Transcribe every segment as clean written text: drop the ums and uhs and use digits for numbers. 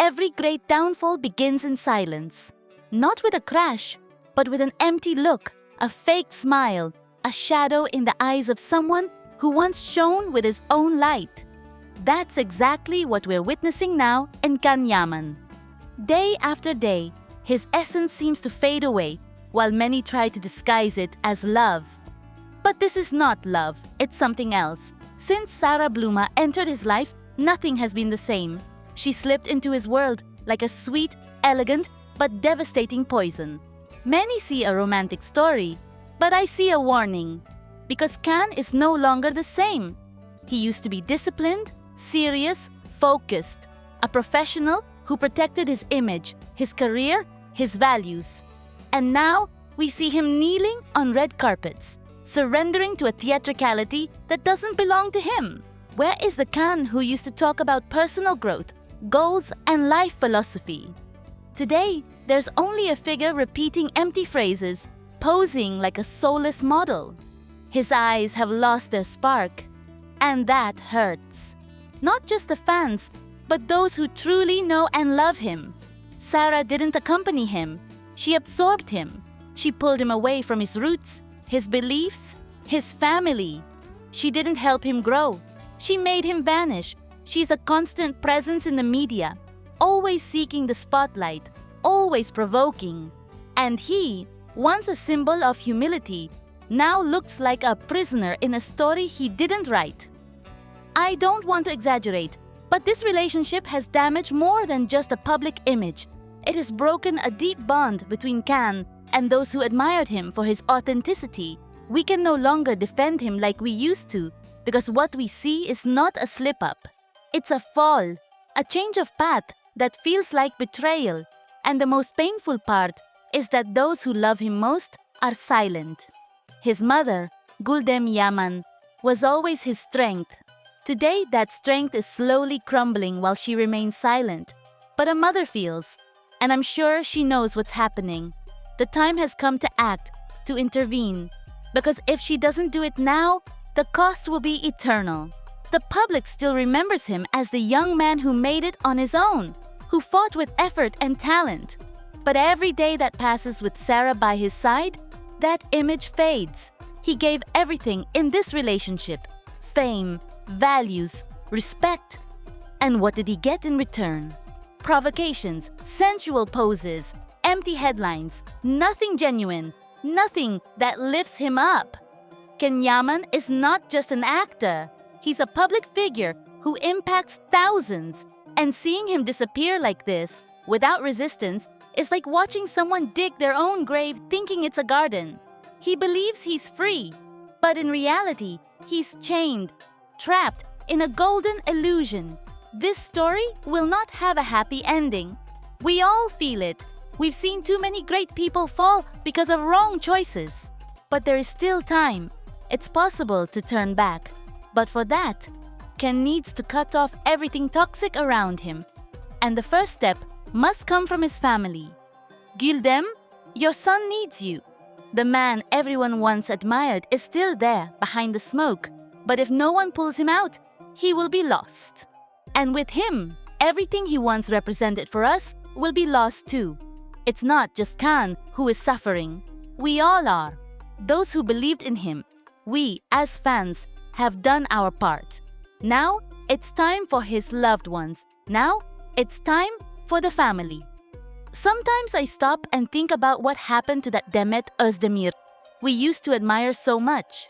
every great downfall begins in silence. Not with a crash, but with an empty look, a fake smile, a shadow in the eyes of someone who once shone with his own light. That's exactly what we're witnessing now in Can Yaman. Day after day, his essence seems to fade away, while many try to disguise it as love. But this is not love, it's something else. Since Sarah Bluma entered his life, nothing has been the same. She slipped into his world like a sweet, elegant, but devastating poison. Many see a romantic story, but I see a warning. Because Can is no longer the same. He used to be disciplined, serious, focused, a professional who protected his image, his career, his values. And now we see him kneeling on red carpets, surrendering to a theatricality that doesn't belong to him. Where is the Can who used to talk about personal growth, goals, and life philosophy? Today, there's only a figure repeating empty phrases, posing like a soulless model. His eyes have lost their spark, and that hurts. Not just the fans, but those who truly know and love him. Sarah didn't accompany him. She absorbed him. She pulled him away from his roots, his beliefs, his family. She didn't help him grow. She made him vanish. She's a constant presence in the media, always seeking the spotlight, always provoking. And he, once a symbol of humility, now looks like a prisoner in a story he didn't write. I don't want to exaggerate, but this relationship has damaged more than just a public image. It has broken a deep bond between Can and those who admired him for his authenticity. We can no longer defend him like we used to, because what we see is not a slip-up. It's a fall, a change of path that feels like betrayal. And the most painful part is that those who love him most are silent. His mother, Guldem Yaman, was always his strength. Today, that strength is slowly crumbling while she remains silent. But a mother feels, and I'm sure she knows what's happening. The time has come to act, to intervene. Because if she doesn't do it now, the cost will be eternal. The public still remembers him as the young man who made it on his own, who fought with effort and talent. But every day that passes with Sarah by his side, that image fades. He gave everything in this relationship: fame, values, respect. And what did he get in return? Provocations, sensual poses, empty headlines, nothing genuine, nothing that lifts him up. Can Yaman is not just an actor. He's a public figure who impacts thousands. And seeing him disappear like this, without resistance, is like watching someone dig their own grave thinking it's a garden. He believes he's free, but in reality, he's chained, trapped in a golden illusion. This story will not have a happy ending. We all feel it. We've seen too many great people fall because of wrong choices. But there is still time. It's possible to turn back. But for that, Ken needs to cut off everything toxic around him. And the first step must come from his family. Guldem, your son needs you. The man everyone once admired is still there behind the smoke. But if no one pulls him out, he will be lost. And with him, everything he once represented for us will be lost too. It's not just Khan who is suffering. We all are. Those who believed in him, we as fans, have done our part. Now, it's time for his loved ones. Now, it's time for the family. Sometimes I stop and think about what happened to that Demet Özdemir we used to admire so much.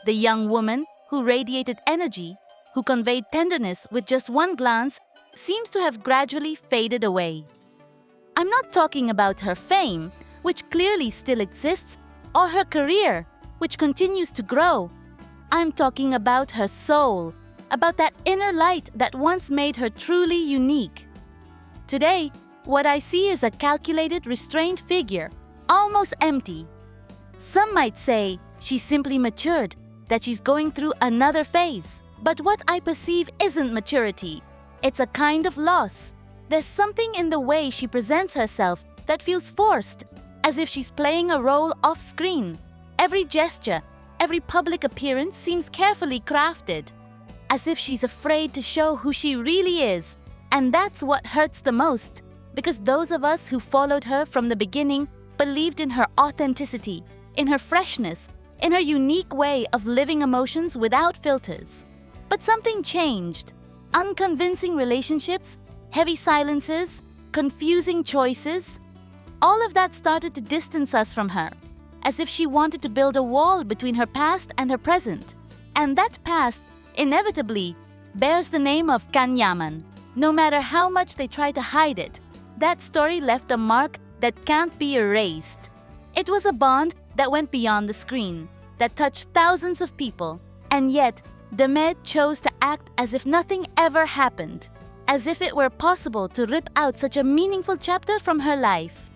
The young woman who radiated energy, who conveyed tenderness with just one glance, seems to have gradually faded away. I'm not talking about her fame, which clearly still exists, or her career, which continues to grow. I'm talking about her soul, about that inner light that once made her truly unique. Today, what I see is a calculated, restrained figure, almost empty. Some might say she's simply matured, that she's going through another phase. But what I perceive isn't maturity. It's a kind of loss. There's something in the way she presents herself that feels forced, as if she's playing a role off-screen. Every gesture, every public appearance seems carefully crafted, as if she's afraid to show who she really is. And that's what hurts the most, because those of us who followed her from the beginning believed in her authenticity, in her freshness, in her unique way of living emotions without filters. But something changed. Unconvincing relationships, heavy silences, confusing choices, all of that started to distance us from her, as if she wanted to build a wall between her past and her present. And that past, inevitably, bears the name of Kanyaman. No matter how much they try to hide it, that story left a mark that can't be erased. It was a bond that went beyond the screen, that touched thousands of people, and yet Demet chose to act as if nothing ever happened, as if it were possible to rip out such a meaningful chapter from her life.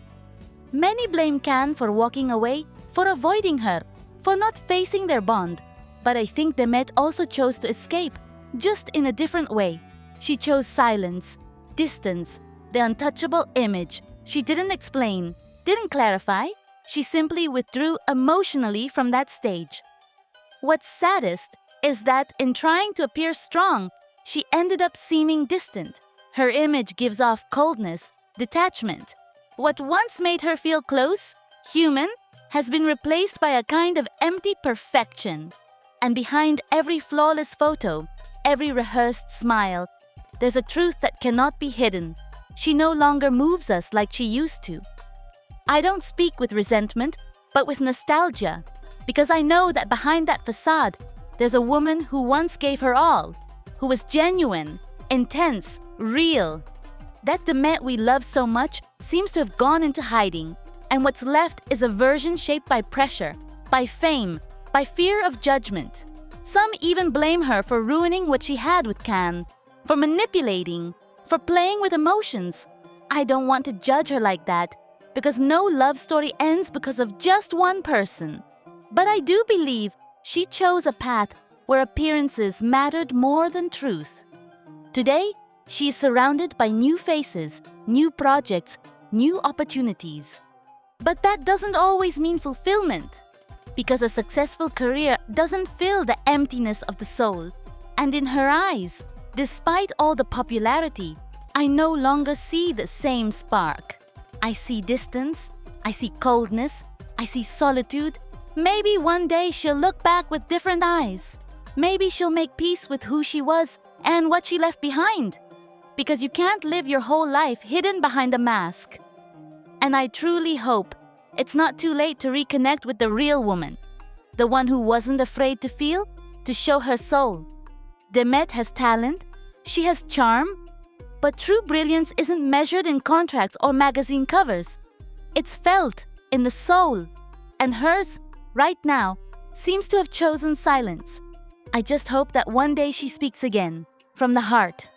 Many blame Can for walking away, for avoiding her, for not facing their bond. But I think Demet also chose to escape, just in a different way. She chose silence, distance, the untouchable image. She didn't explain, didn't clarify. She simply withdrew emotionally from that stage. What's saddest is that in trying to appear strong, she ended up seeming distant. Her image gives off coldness, detachment. What once made her feel close, human, has been replaced by a kind of empty perfection. And behind every flawless photo, every rehearsed smile, there's a truth that cannot be hidden. She no longer moves us like she used to. I don't speak with resentment, but with nostalgia, because I know that behind that facade, there's a woman who once gave her all, who was genuine, intense, real. That Demet we love so much seems to have gone into hiding, and what's left is a version shaped by pressure, by fame, by fear of judgment. Some even blame her for ruining what she had with Can, for manipulating, for playing with emotions. I don't want to judge her like that, because no love story ends because of just one person. But I do believe she chose a path where appearances mattered more than truth. Today, she is surrounded by new faces, new projects, new opportunities. But that doesn't always mean fulfillment, because a successful career doesn't fill the emptiness of the soul. And in her eyes, despite all the popularity, I no longer see the same spark. I see distance, I see coldness, I see solitude. Maybe one day she'll look back with different eyes. Maybe she'll make peace with who she was and what she left behind. Because you can't live your whole life hidden behind a mask. And I truly hope it's not too late to reconnect with the real woman, the one who wasn't afraid to feel, to show her soul. Demet has talent, she has charm, but true brilliance isn't measured in contracts or magazine covers. It's felt in the soul, and hers, right now, seems to have chosen silence. I just hope that one day she speaks again, from the heart.